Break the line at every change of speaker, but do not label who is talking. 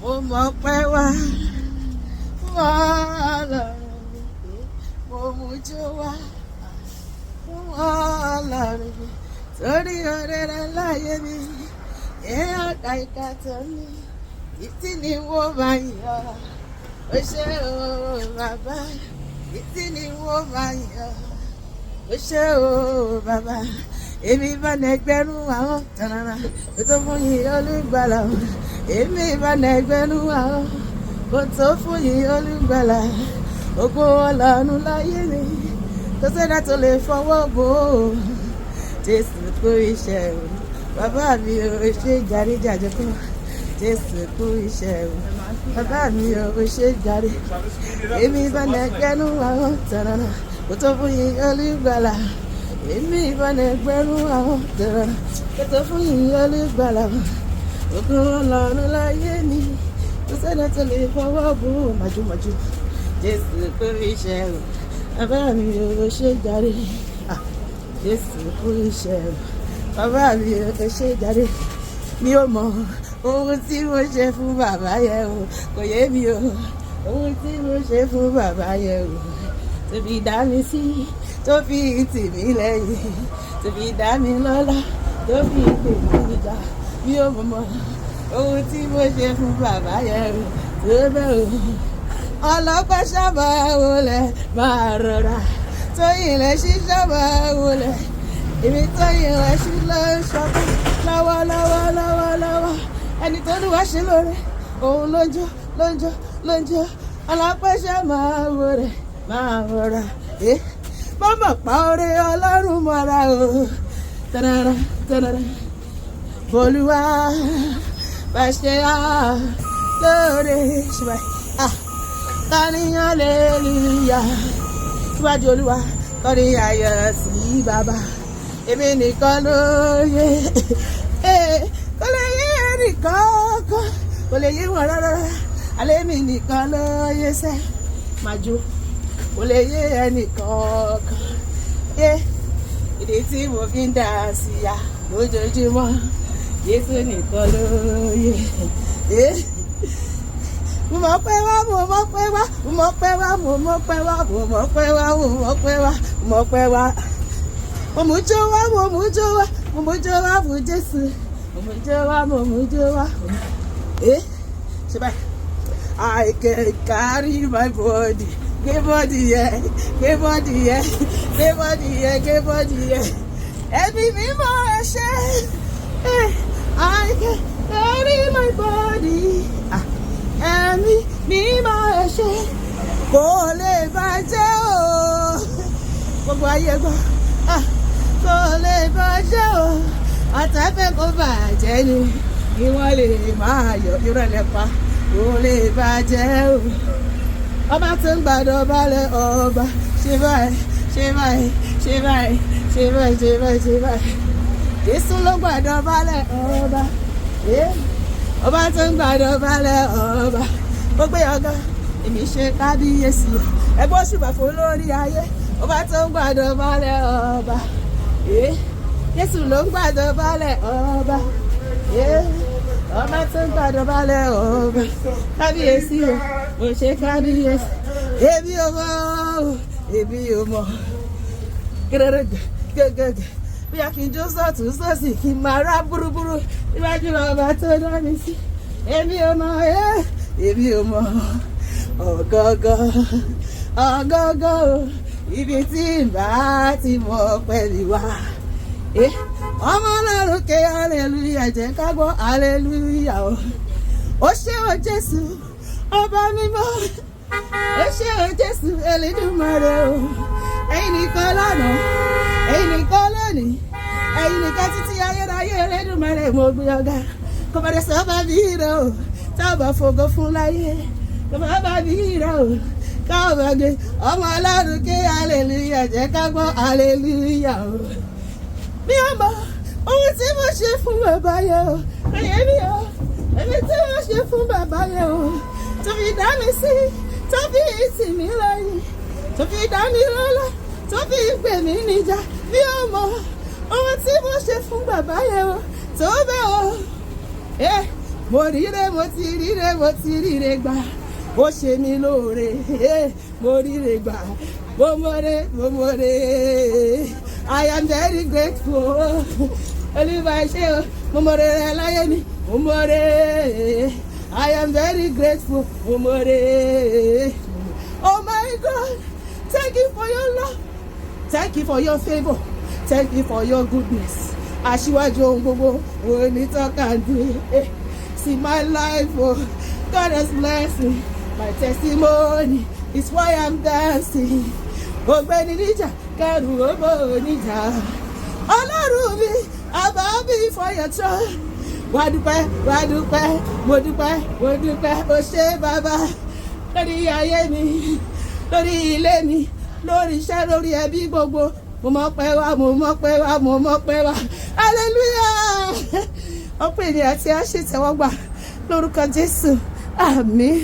mo mọ̀ pé wá Ọlọ́run mo mú jó wá Ọlọ́run torí ọ̀rẹ́ rẹ láyé mi ọ̀dà ìka tó ní ìtì ni wọ́n máa yọ ó ṣe o bàbá ìtì ni wọ́n máa yọ ó ṣe o bàbá èmi bá ní ẹgbẹ̀rún àwọn tànàrà kó tó fún yín olùgbàlà èmi bá ní ẹgbẹ̀rún àwọn kó tó fún yín olùgbàlà ògo Ọlọ́run láyé mi kò sẹ́dá tó lè fọwọ́ bò ó Jésù kú iṣẹ́ o bàbá mi ò ṣe jàríjàjọ kọ́ Jésù kú iṣẹ́ o bàbá mi ò ṣe jàrí èmi bá ní ẹgbẹ̀rún àwọn tànàrà kó tó fún yín olùgbàlà èmi bá ní ẹgbẹ̀rún àwọn tànàrà kó tó fún yín olùgbàlà ògo Ọlọ́run láyé mi kò sẹ́dá tó lè fọwọ́ bò ó màjúmàjú Jésù kú iṣẹ́ o bàbá mi ò ṣe jàre Jésù kú iṣẹ́ o bàbá mi ò ṣe jàre mi ò mọ ohun tí mo ṣe fún bàbá yẹn o kò yé mi o ohun tí mo ṣe fún bàbá yẹn o tó fi dá mi sí tó fi tì mí lẹ́yìn tó fi dá mi lọ́lá tó fi pè mí níjà mi ò mọ ohun tí mo ṣe fún bàbá yẹn o tó bẹ́ẹ̀ o ọlọ́pàá sábà wọlé máa rọra tóyìn lẹ sí sábà wọlé èmi tóyìn lẹ sí lọ ṣọkọ lọ́wọ́ ẹni tó ní wá ṣe lóore òun ló ń jó ọlọ́pàá sábà wọlé máa rọra mọ́mọ́ pa oore Ọlọ́run mọ́ra o tẹ̀rẹ̀rẹ̀ bolúwa bá ṣe lóore ṣùgbọ́n kọrin hallelujah síwájú Olúwa kọrin ayọ̀ sí bàbá èmi nìkan ló yẹ kò lè yé ẹnìkan kò lè yé wọn rárá alẹ́ mi nìkan ló yẹ sẹ́ màjú kò lè yé ẹnìkan yé ìdí tí mo fi ń dà sí ya lójoojúmọ́ Jésù nìkan ló yẹ. Mo mọ̀ pé wá mo mú jó wá fún Jésù mo mú jó wá ṣe báyìí I can carry my body gbé body yẹ ẹbí mi mọ̀ ẹ ṣe I can carry my body. Ẹ̀mí mímọ́ ẹ ṣé kò lè bàjẹ́ o gbogbo ayé gbọ́ kò lè bàjẹ́ o àtàfẹ́ kò bàjẹ́ ni kí wọ́n lè máa yọ ìrọ̀lẹ́ pa kò lè bàjẹ́ o ọba tó ń gbàdọ̀ balẹ̀ ọba ṣe báyìí Jésù ló gbàdọ̀ balẹ̀ ọba ọba tó ń gbàdọ̀ balẹ̀ ọba ó gbé ọgá èmi ṣe kábíyèsí ẹgbẹ́ òṣùbà fún lórí ayé ọba tó ń gbàdọ̀ balẹ̀ ọba Jésù ló ń gbàdọ̀ balẹ̀ ọba ọba tó ń gbàdọ̀ balẹ̀ ọba kábíyèsí ó ṣe kábíyèsí èmi ò mọ̀ gẹ́gẹ́ bí a kì í jó sọ́tún sọ́sì kì í máa rá búrúbúrú níwájú ọba tó dá mi sí èmi ò mọ̀ ọ̀gọ́gọ́ ibi tí ìbá ti mọ̀ pẹ̀lú wa ọmọ Ọlọ́run ké hallelujah jẹ́ ká gbọ́ hallelujah ó ṣé o Jésù ọba mímọ́ ó ṣé o Jésù Elédùmarè o ẹ̀yin nìkan lánàá ẹ̀yin nìkan lónìí ẹ̀yin nìkan títí ayérayé Elédùmarè mo gbé ọ̀gá kò bá dé sọ́ba bí rẹ o tá ò bá fògo fún láyé kò bá bí rẹ o ká ò bá gbé ọmọ Ọlọ́run ké hallelujah jẹ́ ká gbọ́ hallelujah o mi ò mọ ohun tí mo ṣe fún bàbá yẹn o ẹ̀yẹ́ mi o èmi tí mo ṣe fún bàbá yẹn o tó fi dá mi sí tó fi tì mí lẹ́yìn tó fi dá mi lọ́lá tó fi gbè mí níjà mi ò mọ ohun tí mo ṣe fún bàbá yẹn o tó bẹ́ẹ̀ o mo ríre mo ti ríre mo ti ríre gbà ó ṣe mí lóore mo ríre gbà mo mọ̀re I am very grateful olúwa ṣé o mo mọ̀re rẹ láyé mi mo mọ̀re I am very grateful mo mọ̀re. Oh my God, thank you for your love, thank you for your favour, thank you for your goodness. Aṣíwájú ohun gbogbo onítọ́kàndé. See my life, oh, God has blessed me. My testimony is why I'm dancing. Ọ̀gbẹ́ni níjà, kẹrù ọmọ oníjà. Ọlọ́run mi, àbá mi for your joy. Wá dúpẹ́, mo dúpẹ́, o ṣé bàbá. Lórí ayé mi, lórí ilé mi, lórí iṣẹ́, lórí ẹbí gbogbo. Mo mọ̀ pé wá. Hallelujah! Ọpẹ́ ènìyàn àti àṣetẹ̀wọ́gbà lórúkọ Jésù. Àmín.